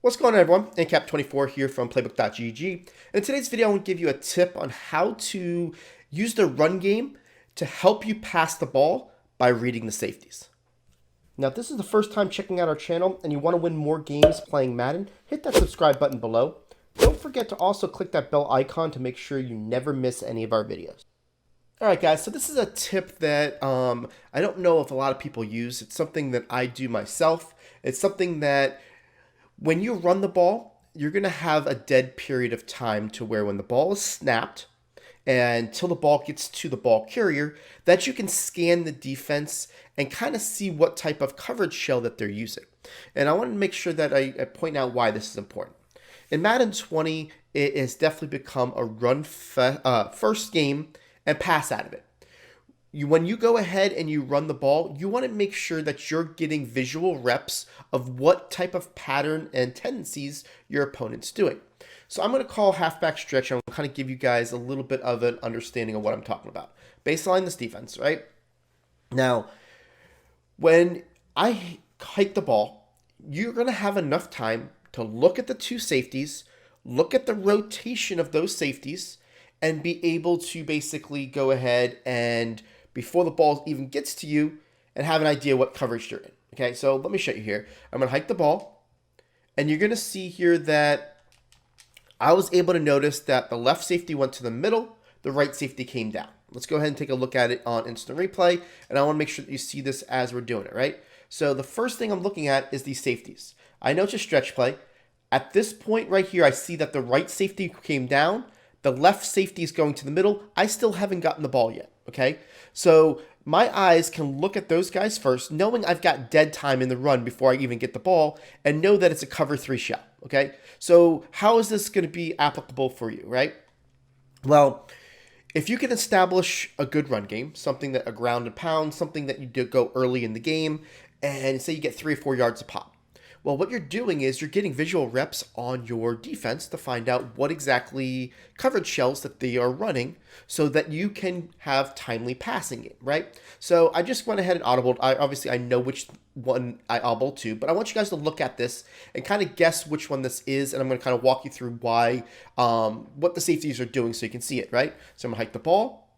What's going on, everyone? NCAP24 here from playbook.gg. And in today's video, I want to give you a tip on how to use the run game to help you pass the ball by reading the safeties. Now, if this is the first time checking out our channel and you want to win more games playing Madden, hit that subscribe button below. Don't forget to also click that bell icon to make sure you never miss any of our videos. Alright guys, so this is a tip that I don't know if a lot of people use. It's something that I do myself. It's something that when you run the ball, you're going to have a dead period of time to where when the ball is snapped and until the ball gets to the ball carrier, that you can scan the defense and kind of see what type of coverage shell that they're using. And I want to make sure that I point out why this is important. In Madden 20, it has definitely become a run first game and pass out of it. When you go ahead and you run the ball, you want to make sure that you're getting visual reps of what type of pattern and tendencies your opponent's doing. So I'm going to call halfback stretch. I'm going to kind of give you guys a little bit of an understanding of what I'm talking about. Baseline this defense, right? Now, when I hike the ball, you're going to have enough time to look at the two safeties, look at the rotation of those safeties, and be able to basically go ahead and before the ball even gets to you and have an idea what coverage you're in. Okay, so let me show you here. I'm going to hike the ball, and you're going to see here that I was able to notice that the left safety went to the middle, the right safety came down. Let's go ahead and take a look at it on instant replay, and I want to make sure that you see this as we're doing it, right? So the first thing I'm looking at is these safeties. I know it's a stretch play. At this point right here, I see that the right safety came down, the left safety is going to the middle. I still haven't gotten the ball yet, okay? So my eyes can look at those guys first, knowing I've got dead time in the run before I even get the ball, and know that it's a cover 3 shell, okay? So how is this going to be applicable for you, right? Well, if you can establish a good run game, something that a ground and pound, something that you do go early in the game, and say you get 3 or 4 yards a pop. Well, what you're doing is you're getting visual reps on your defense to find out what exactly coverage shells that they are running so that you can have timely passing it, right? So I just went ahead and audibled. Obviously, I know which one I audibled to, but I want you guys to look at this and kind of guess which one this is, and I'm going to kind of walk you through why, what the safeties are doing so you can see it, right? So I'm going to hike the ball,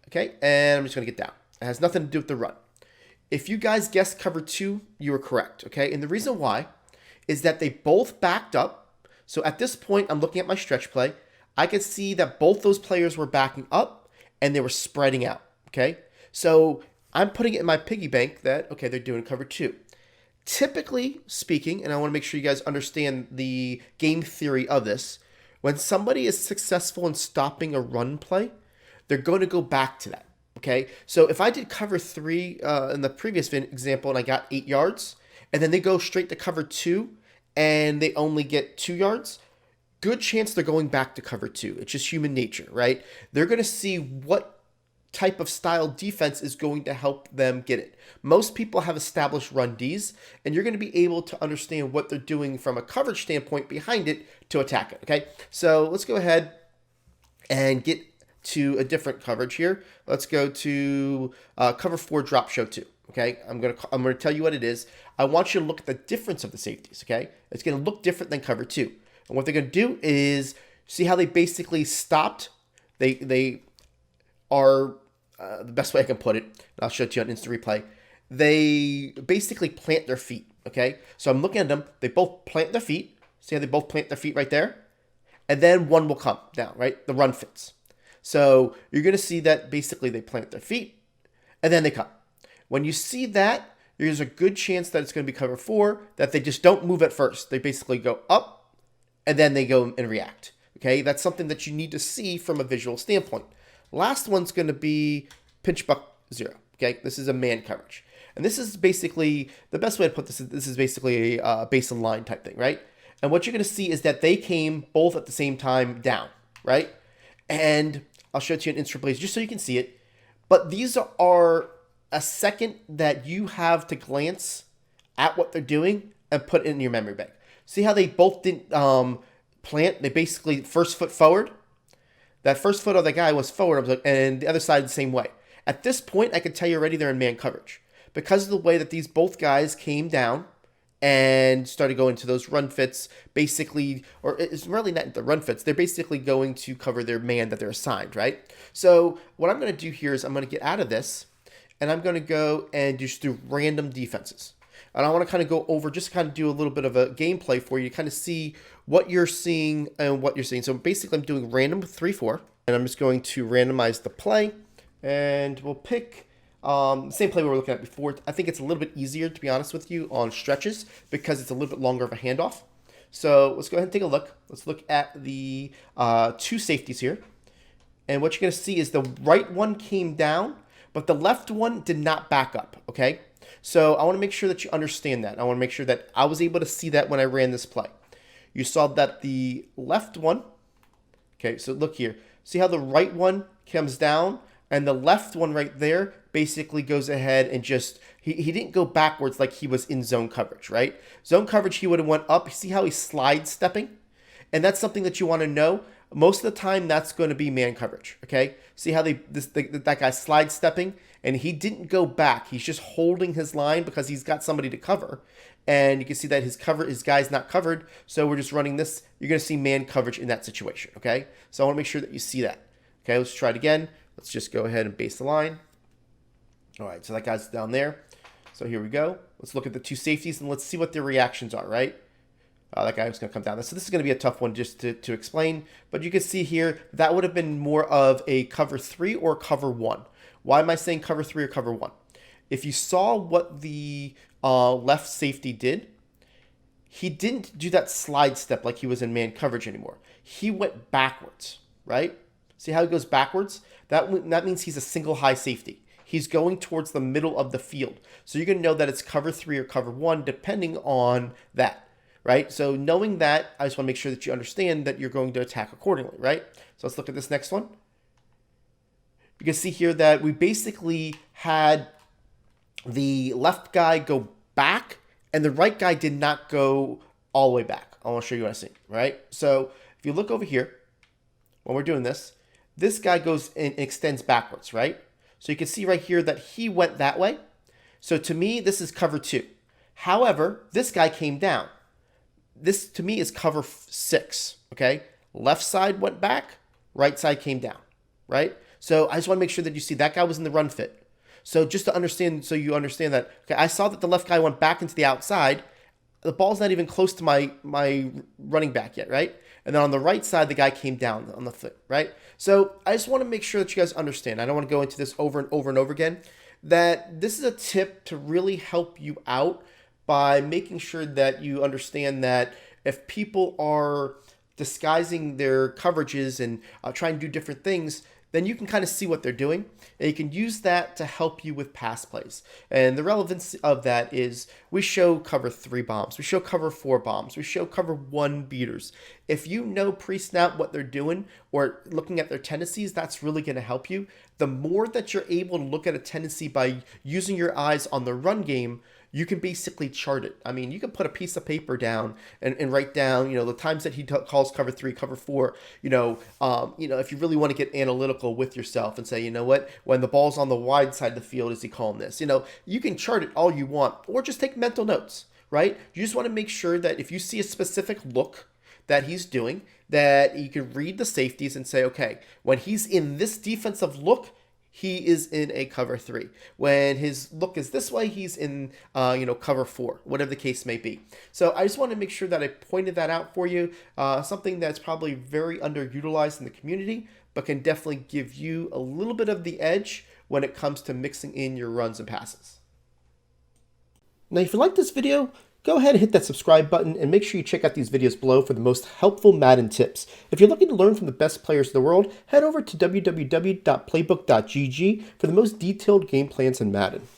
okay, and I'm just going to get down. It has nothing to do with the run. If you guys guessed cover 2, you were correct, okay? And the reason why is that they both backed up. So at this point, I'm looking at my stretch play. I could see that both those players were backing up and they were spreading out, okay? So I'm putting it in my piggy bank that, okay, they're doing cover 2. Typically speaking, and I want to make sure you guys understand the game theory of this, when somebody is successful in stopping a run play, they're going to go back to that. Okay, so if I did cover 3 in the previous example and I got 8 yards, and then they go straight to cover 2 and they only get 2 yards, good chance they're going back to cover 2. It's just human nature, right? They're going to see what type of style defense is going to help them get it. Most people have established run Ds, and you're going to be able to understand what they're doing from a coverage standpoint behind it to attack it, okay? So let's go ahead and get to a different coverage here. Let's go to cover 4 drop show 2. Okay, I'm gonna tell you what it is. I want you to look at the difference of the safeties. Okay, it's gonna look different than cover 2. And what they're gonna do is see how they basically stopped. They are the best way I can put it. I'll show it to you on instant replay. They basically plant their feet. Okay, so I'm looking at them. They both plant their feet. See how they both plant their feet right there, and then one will come down. Right, the run fits. So you're going to see that basically they plant their feet and then they come. When you see that, there's a good chance that it's going to be cover 4, that they just don't move at first. They basically go up and then they go and react. Okay, that's something that you need to see from a visual standpoint. Last one's going to be pinch buck 0. Okay, this is a man coverage. And this is basically, the best way to put this is basically a base and line type thing, right? And what you're going to see is that they came both at the same time down, right? And I'll show it to you in instant replays just so you can see it. But these are a second that you have to glance at what they're doing and put it in your memory bank. See how they both didn't plant? They basically first foot forward. That first foot of the guy was forward, and the other side the same way. At this point, I can tell you already they're in man coverage. Because of the way that these both guys came down and started going to those run fits, basically, or it's really not the run fits. They're basically going to cover their man that they're assigned, right? So what I'm going to do here is I'm going to get out of this, and I'm going to go and just do random defenses. And I want to kind of go over, just kind of do a little bit of a gameplay for you to kind of see what you're seeing and what you're seeing. So basically I'm doing random 3-4, and I'm just going to randomize the play, and we'll pick same play we were looking at before. I think it's a little bit easier, to be honest with you, on stretches because it's a little bit longer of a handoff. So let's go ahead and take a look. Let's look at the 2 safeties here. And what you're going to see is the right one came down, but the left one did not back up, okay? So I want to make sure that you understand that. I want to make sure that I was able to see that when I ran this play. You saw that the left one, okay, so look here. See how the right one comes down and the left one right there basically goes ahead and just, he didn't go backwards like he was in zone coverage, right? Zone coverage, he would have went up. See how he's slide stepping? And that's something that you want to know. Most of the time, that's going to be man coverage, okay? See how that guy's slide stepping? And he didn't go back. He's just holding his line because he's got somebody to cover. And you can see that his guy's not covered. So we're just running this. You're going to see man coverage in that situation, okay? So I want to make sure that you see that. Okay, let's try it again. Let's just go ahead and base the line. All right, so that guy's down there. So here we go. Let's look at the 2 safeties and let's see what their reactions are, right? That guy was going to come down. So this is going to be a tough one just to explain. But you can see here, that would have been more of a cover 3 or cover 1. Why am I saying cover 3 or cover 1? If you saw what the left safety did, he didn't do that slide step like he was in man coverage anymore. He went backwards, right? See how he goes backwards? That means he's a single high safety. He's going towards the middle of the field. So you're going to know that it's cover 3 or cover 1 depending on that, right? So knowing that, I just want to make sure that you understand that you're going to attack accordingly, right? So let's look at this next one. You can see here that we basically had the left guy go back and the right guy did not go all the way back. I want to show you what I see, right? So if you look over here, when we're doing this guy goes and extends backwards, right? So you can see right here that he went that way. So to me, this is cover 2. However, this guy came down. This to me is cover 6, okay? Left side went back, right side came down, right? So I just want to make sure that you see that guy was in the run fit. So just to understand, so you understand that, okay, I saw that the left guy went back into the outside. The ball's not even close to my running back yet, right? And then on the right side, the guy came down on the foot, right? So I just want to make sure that you guys understand. I don't want to go into this over and over and over again, that this is a tip to really help you out by making sure that you understand that if people are disguising their coverages and trying to do different things, then you can kind of see what they're doing, and you can use that to help you with pass plays. And the relevance of that is we show cover 3 bombs, we show cover 4 bombs, we show cover 1 beaters. If you know pre-snap what they're doing or looking at their tendencies, that's really going to help you. The more that you're able to look at a tendency by using your eyes on the run game, you can basically chart it. I mean, you can put a piece of paper down and write down, the times that he calls cover 3, cover 4. If you really want to get analytical with yourself and say, you know what, when the ball's on the wide side of the field, is he calling this? You can chart it all you want, or just take mental notes, right? You just want to make sure that if you see a specific look that he's doing, that you can read the safeties and say, okay, when he's in this defensive look, he is in a cover 3. When his look is this way, he's in, cover 4, whatever the case may be. So I just want to make sure that I pointed that out for you. Something that's probably very underutilized in the community, but can definitely give you a little bit of the edge when it comes to mixing in your runs and passes. Now, if you like this video, go ahead and hit that subscribe button and make sure you check out these videos below for the most helpful Madden tips. If you're looking to learn from the best players in the world, head over to www.playbook.gg for the most detailed game plans in Madden.